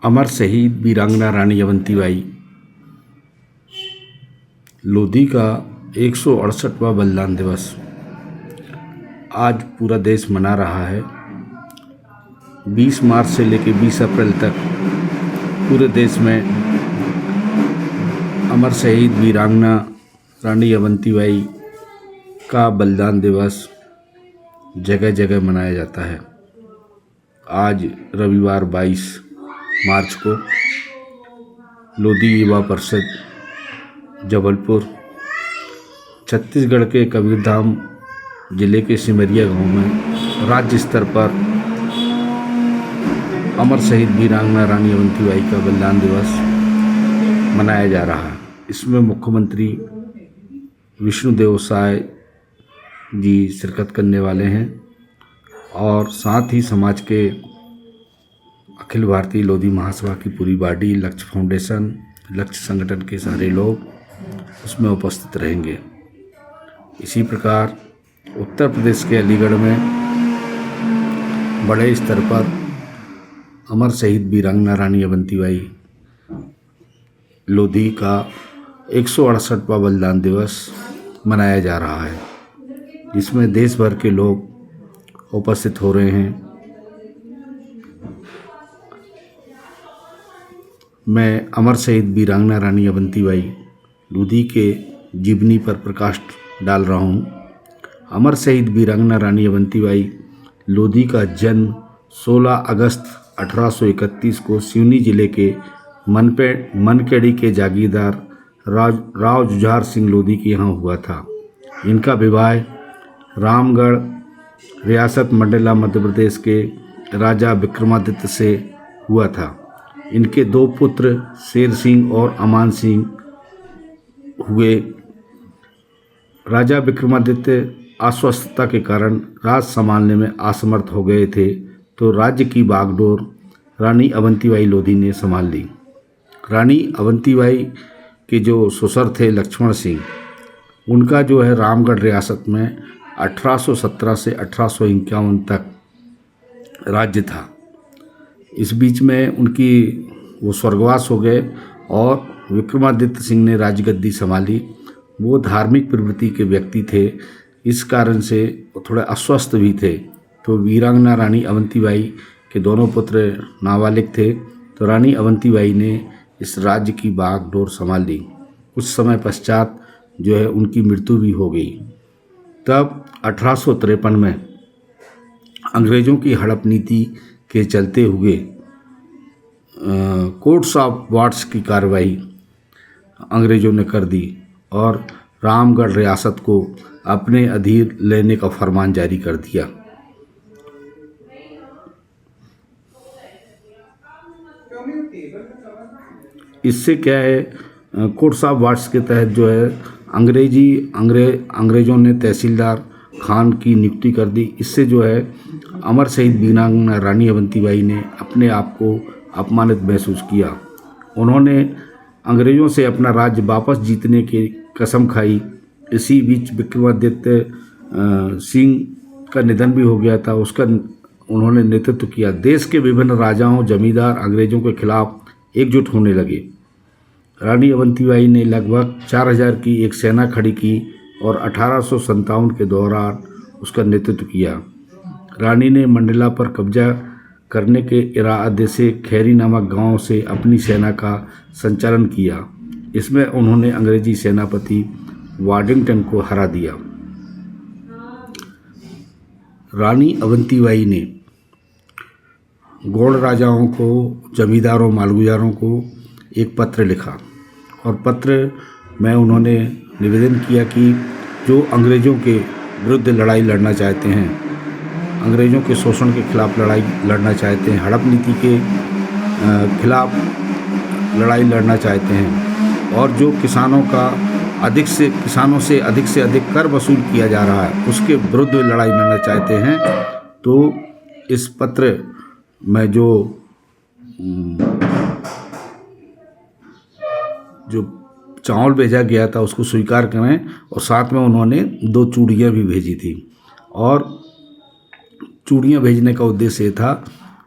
अमर शहीद वीरांगना रानी अवंतीबाई लोधी का 168वां बलिदान दिवस आज पूरा देश मना रहा है। 20 मार्च से लेकर 20 अप्रैल तक पूरे देश में अमर शहीद वीरांगना रानी अवंतीबाई का बलिदान दिवस जगह जगह मनाया जाता है। आज रविवार 22 मार्च को लोधी युवा परिषद जबलपुर छत्तीसगढ़ के कबीरधाम जिले के सिमरिया गांव में राज्य स्तर पर अमर शहीद वीरांगना रानी अवंतीबाई का बलिदान दिवस मनाया जा रहा है। इसमें मुख्यमंत्री विष्णुदेव साय जी शिरकत करने वाले हैं और साथ ही समाज के अखिल भारतीय लोधी महासभा की पूरी बॉडी, लक्ष्य फाउंडेशन, लक्ष्य संगठन के सारे लोग उसमें उपस्थित रहेंगे। इसी प्रकार उत्तर प्रदेश के अलीगढ़ में बड़े स्तर पर अमर शहीद वीरांगना रानी अवंतीबाई लोधी का 168वां बलिदान दिवस मनाया जा रहा है, जिसमें देश भर के लोग उपस्थित हो रहे हैं। मैं अमर शहीद वीरांगना रानी अवंतीबाई लोधी के जीवनी पर प्रकाश डाल रहा हूँ। अमर शहीद वीरांगना रानी अवंतीबाई लोधी का जन्म 16 अगस्त 1831 को सिवनी जिले के मनकेड़ी के जागीरदार राव जुझार सिंह लोधी के यहाँ हुआ था। इनका विवाह रामगढ़ रियासत मंडला मध्य प्रदेश के राजा विक्रमादित्य से हुआ था। इनके दो पुत्र शेर सिंह और अमान सिंह हुए। राजा विक्रमादित्य अस्वस्थता के कारण राज संभालने में असमर्थ हो गए थे, तो राज्य की बागडोर रानी अवंतीबाई लोधी ने संभाल ली। रानी अवंतीबाई के जो ससुर थे लक्ष्मण सिंह, उनका जो है रामगढ़ रियासत में 1817 से 1851 तक राज्य था। इस बीच में वो स्वर्गवास हो गए और विक्रमादित्य सिंह ने राजगद्दी संभाली। वो धार्मिक प्रवृत्ति के व्यक्ति थे, इस कारण से वो थोड़े अस्वस्थ भी थे। तो वीरांगना रानी अवंतीबाई के दोनों पुत्र नाबालिग थे, तो रानी अवंतीबाई ने इस राज्य की बागडोर संभाल ली। कुछ समय पश्चात जो है उनकी मृत्यु भी हो गई। तब 1853 में अंग्रेज़ों की हड़प नीति के चलते हुए कोर्ट्स ऑफ वार्ड्स की कार्रवाई अंग्रेज़ों ने कर दी और रामगढ़ रियासत को अपने अधीन लेने का फरमान जारी कर दिया। इससे क्या है, कोर्ट्स ऑफ वार्ड्स के तहत जो है अंग्रेज़ों ने तहसीलदार खान की नियुक्ति कर दी। इससे जो है अमर शहीद वीरांगना रानी अवंतीबाई ने अपने आप को अपमानित महसूस किया। उन्होंने अंग्रेज़ों से अपना राज्य वापस जीतने की कसम खाई। इसी बीच विक्रमादित्य सिंह का निधन भी हो गया था, उसका उन्होंने नेतृत्व किया। देश के विभिन्न राजाओं, जमींदार अंग्रेज़ों के खिलाफ एकजुट होने लगे। रानी अवंतीबाई ने लगभग 4000 की एक सेना खड़ी की और 1857 के दौरान उसका नेतृत्व किया। रानी ने मंडला पर कब्जा करने के इरादे से खैरी नामक गांव से अपनी सेना का संचालन किया। इसमें उन्होंने अंग्रेजी सेनापति वाडिंगटन को हरा दिया। रानी अवंतीबाई ने गौड़ राजाओं को, जमींदारों, मालगुजारों को एक पत्र लिखा और पत्र में उन्होंने निवेदन किया कि जो अंग्रेज़ों के विरुद्ध लड़ाई लड़ना चाहते हैं, अंग्रेज़ों के शोषण के खिलाफ लड़ाई लड़ना चाहते हैं, हड़प नीति के खिलाफ लड़ाई लड़ना चाहते हैं और जो किसानों से अधिक कर वसूल किया जा रहा है, उसके विरुद्ध लड़ाई लड़ना चाहते हैं, तो इस पत्र में जो चावल भेजा गया था उसको स्वीकार करें। और साथ में उन्होंने 2 चूड़ियाँ भी भेजी थी और चूड़ियाँ भेजने का उद्देश्य ये था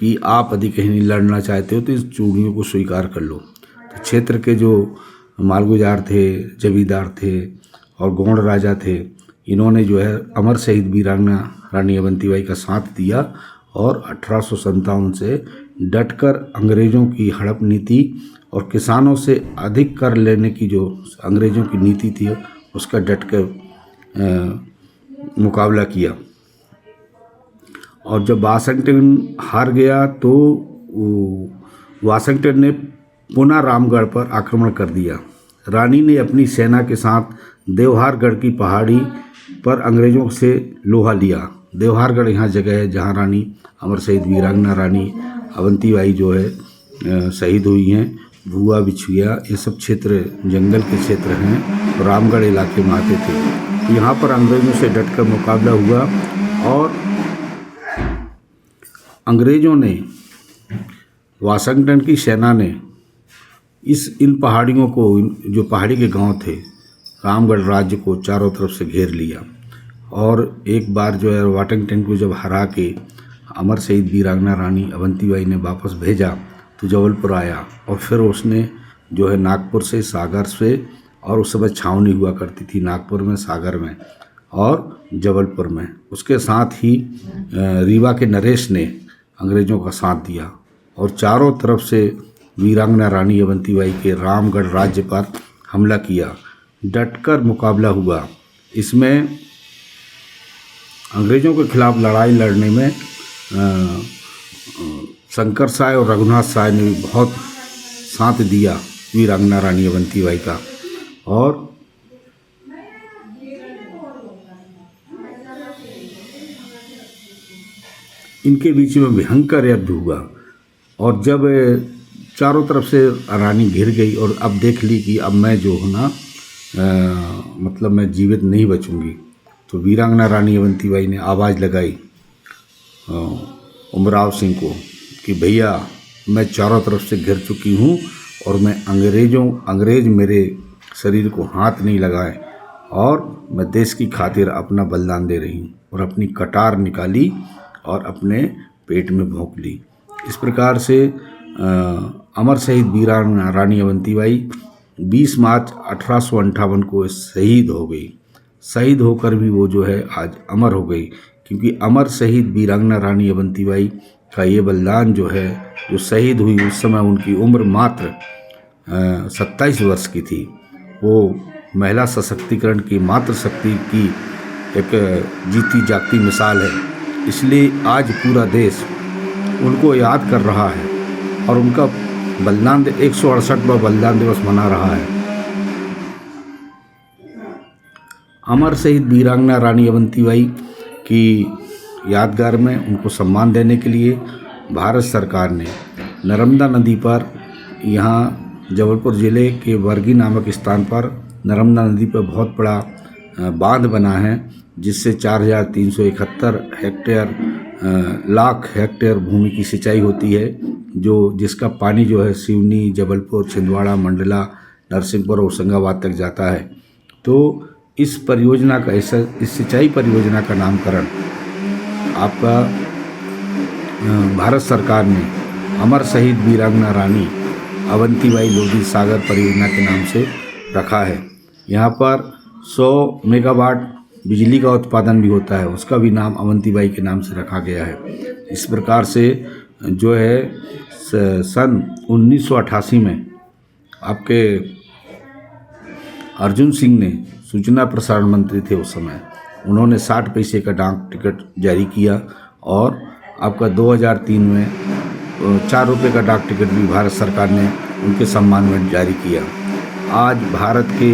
कि आप यदि कहीं लड़ना चाहते हो तो इस चूड़ियों को स्वीकार कर लो। तो क्षेत्र के जो मालगुजार थे, जमींदार थे और गौड़ राजा थे, इन्होंने जो है अमर शहीद वीरांगना रानी अवंतीबाई का साथ दिया और 1857 से डटकर अंग्रेज़ों की हड़प नीति और किसानों से अधिक कर लेने की जो अंग्रेज़ों की नीति थी उसका डटकर मुकाबला किया। और जब वाशिंगटन हार गया तो वाशिंगटन ने पुनः रामगढ़ पर आक्रमण कर दिया। रानी ने अपनी सेना के साथ देवहारगढ़ की पहाड़ी पर अंग्रेज़ों से लोहा लिया। देवहारगढ़ यहाँ जगह है जहाँ रानी अमर शहीद वीरांगना रानी अवंतीबाई जो है शहीद हुई हैं। भुआ, बिछुआ, ये सब क्षेत्र जंगल के क्षेत्र हैं, रामगढ़ इलाके में आते थे। यहाँ पर अंग्रेज़ों से डटकर मुकाबला हुआ और अंग्रेज़ों ने, वाशिंगटन की सेना ने इन पहाड़ियों को, जो पहाड़ी के गांव थे, रामगढ़ राज्य को चारों तरफ से घेर लिया। और एक बार जो है वाशिंगटन को जब हरा के अमर शहीद वीरांगना रानी अवंतीबाई ने वापस भेजा तो जबलपुर आया और फिर उसने जो है नागपुर से, सागर से, और उस समय छावनी हुआ करती थी नागपुर में, सागर में और जबलपुर में। उसके साथ ही रीवा के नरेश ने अंग्रेज़ों का साथ दिया और चारों तरफ से वीरांगना रानी अवंतीबाई के रामगढ़ राज्य पर हमला किया। डटकर मुकाबला हुआ। इसमें अंग्रेज़ों के खिलाफ लड़ाई लड़ने में शंकर साय और रघुनाथ साय ने भी बहुत साथ दिया वीरांगना रानी अवंतीबाई का। और इनके बीच में भयंकर युद्ध हुआ। और जब चारों तरफ से रानी घिर गई और अब देख ली कि अब मैं जो हूँ ना मतलब मैं जीवित नहीं बचूंगी, तो वीरांगना रानी अवंतीबाई ने आवाज़ लगाई उमराव सिंह को कि भैया मैं चारों तरफ से घिर चुकी हूँ और मैं अंग्रेज़ मेरे शरीर को हाथ नहीं लगाए और मैं देश की खातिर अपना बलिदान दे रही हूँ। और अपनी कटार निकाली और अपने पेट में भोंक ली। इस प्रकार से अमर शहीद वीरांगना रानी अवंतीबाई 20 मार्च 1858 को शहीद हो गई। शहीद होकर भी वो जो है आज अमर हो गई, क्योंकि अमर शहीद वीरांगना रानी अवंतीबाई का ये बलिदान जो है, जो शहीद हुई उस समय उनकी उम्र मात्र 27 वर्ष की थी। वो महिला सशक्तिकरण की, मातृशक्ति की एक जीती जागती मिसाल है। इसलिए आज पूरा देश उनको याद कर रहा है और उनका बलिदान 168वां बलिदान दिवस मना रहा है। अमर शहीद वीरांगना रानी अवंतीबाई की यादगार में उनको सम्मान देने के लिए भारत सरकार ने नर्मदा नदी पर, यहाँ जबलपुर ज़िले के वर्गी नामक स्थान पर नर्मदा नदी पर बहुत बड़ा बांध बना है, जिससे 4371 लाख हेक्टेयर भूमि की सिंचाई होती है, जिसका पानी जो है सिवनी, जबलपुर, छिंदवाड़ा, मंडला, नरसिंहपुर और होशंगाबाद तक जाता है। तो इस परियोजना का, इस सिंचाई परियोजना का नामकरण आपका भारत सरकार ने अमर शहीद वीरांगना रानी अवंतीबाई लोधी सागर परियोजना के नाम से रखा है। यहाँ पर 100 मेगावाट बिजली का उत्पादन भी होता है, उसका भी नाम अवंतीबाई के नाम से रखा गया है। इस प्रकार से जो है सन 1988 में आपके अर्जुन सिंह ने, सूचना प्रसारण मंत्री थे उस समय, उन्होंने 60 पैसे का डाक टिकट जारी किया और आपका 2003 में 4 रुपये का डाक टिकट भी भारत सरकार ने उनके सम्मान में जारी किया। आज भारत के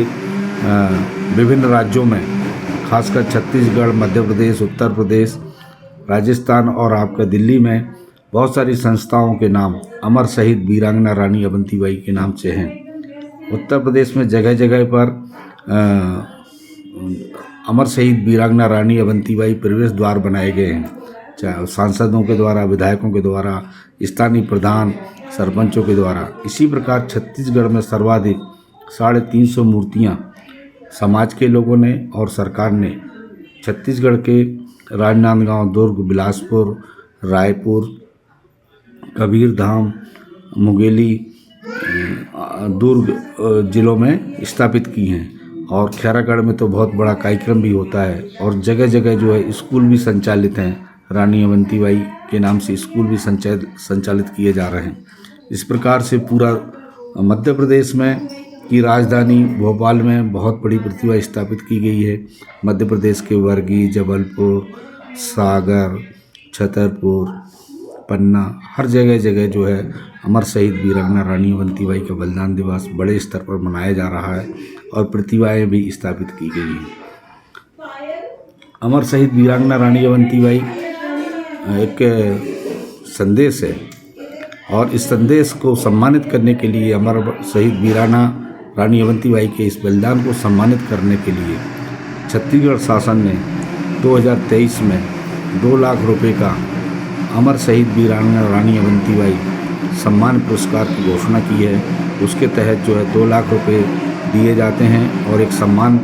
विभिन्न राज्यों में, खासकर छत्तीसगढ़, मध्य प्रदेश, उत्तर प्रदेश, राजस्थान और आपका दिल्ली में बहुत सारी संस्थाओं के नाम अमर शहीद वीरांगना रानी अवंतीबाई के नाम से हैं। उत्तर प्रदेश में जगह जगह पर अमर शहीद वीरांगना रानी अवंतीबाई प्रवेश द्वार बनाए गए हैं, चाहे सांसदों के द्वारा, विधायकों के द्वारा, स्थानीय प्रधान, सरपंचों के द्वारा। इसी प्रकार छत्तीसगढ़ में सर्वाधिक 350 मूर्तियाँ समाज के लोगों ने और सरकार ने छत्तीसगढ़ के राजनांदगांव, दुर्ग, बिलासपुर, रायपुर, कबीरधाम, मुंगेली, दुर्ग जिलों में स्थापित की हैं। और खैरागढ़ में तो बहुत बड़ा कार्यक्रम भी होता है और जगह जगह जो है स्कूल भी संचालित हैं। रानी अवंतीबाई के नाम से स्कूल भी संचालित किए जा रहे हैं। इस प्रकार से पूरा मध्य प्रदेश में की राजधानी भोपाल में बहुत बड़ी प्रतिभा स्थापित की गई है। मध्य प्रदेश के वर्गी, जबलपुर, सागर, छतरपुर, पन्ना, हर जगह जगह जो है अमर शहीद वीरांगना रानी अवंतीबाई का बलिदान दिवस बड़े स्तर पर मनाया जा रहा है और प्रतिभाएं भी स्थापित की गई हैं। अमर शहीद वीरांगना रानी अवंतीबाई एक संदेश है और इस संदेश को सम्मानित करने के लिए, अमर शहीद वीरांगना रानी अवंतीबाई के इस बलिदान को सम्मानित करने के लिए छत्तीसगढ़ शासन ने 2023 में 2 लाख रुपए का अमर शहीद वीरांगना रानी अवंतीबाई सम्मान पुरस्कार की घोषणा की है। उसके तहत जो है 2 लाख रुपए दिए जाते हैं और एक सम्मान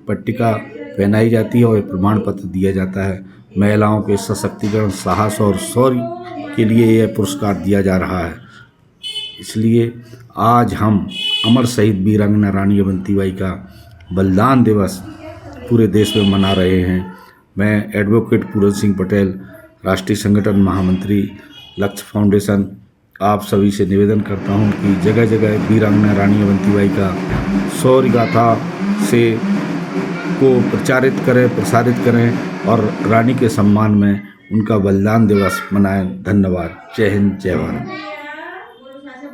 पट्टिका पहनाई जाती है और एक प्रमाण पत्र दिया जाता है। महिलाओं के सशक्तिकरण, साहस और शौर्य के लिए यह पुरस्कार दिया जा रहा है। इसलिए आज हम अमर शहीद वीरांगना रानी अवंतीबाई का बलिदान दिवस पूरे देश में मना रहे हैं। मैं एडवोकेट पूरन सिंह पटेल, राष्ट्रीय संगठन महामंत्री, लक्ष्य फाउंडेशन, आप सभी से निवेदन करता हूं कि जगह जगह वीरांगना रानी अवंतीबाई का शौर्य गाथा से को प्रचारित करें, प्रसारित करें और रानी के सम्मान में उनका बलिदान दिवस मनाएं। धन्यवाद। जय हिंद, जय भारत।